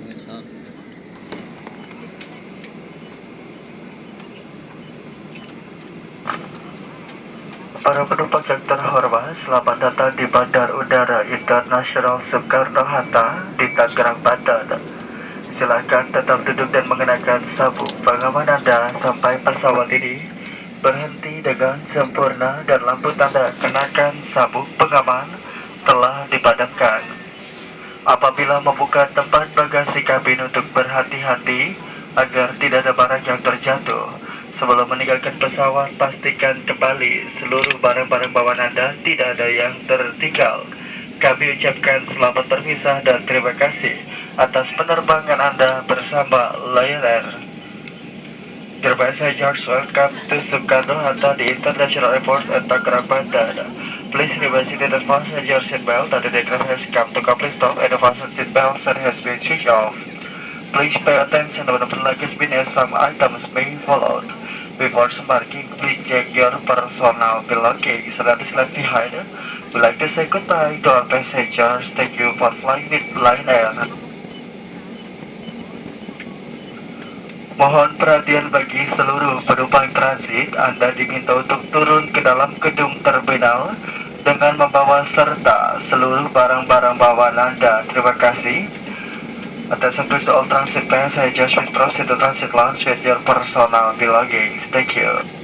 misal Para penumpang yang terhormat, selamat datang di Bandar Udara Internasional Soekarno-Hatta di Tangerang, Banten. Silakan tetap duduk dan mengenakan sabuk pengaman Anda sampai pesawat ini berhenti dengan sempurna dan lampu tanda kenakan sabuk pengaman telah dipadamkan. Apabila membuka tempat bagasi kabin untuk berhati-hati agar tidak ada barang yang terjatuh. Sebelum meninggalkan pesawat, pastikan kembali seluruh barang-barang bawaan Anda tidak ada yang tertinggal. Kami ucapkan selamat berpisah dan terima kasih atas penerbangan Anda bersama Lion Air. Dear passengers, welcome to Soekarno-Hatta, the International Airport at Tangerang, Banten. Please remain seated and fasten your seatbelt as the aircraft has come to complete stop and the fasten seatbelt sign has been switched off. Please pay attention when the luggage bin as some items may fall out. Before embarking, please check your personal belongings that is left behind. We'd like to say goodbye to our passengers. Thank you for flying with Lion Air. Mohon perhatian bagi seluruh penumpang transit. Anda diminta untuk turun ke dalam gedung terminal dengan membawa serta seluruh barang-barang bawaan Anda. Terima kasih. Attention please all transit passengers, please proceed to transit lounge with your personal belongings. Thank you.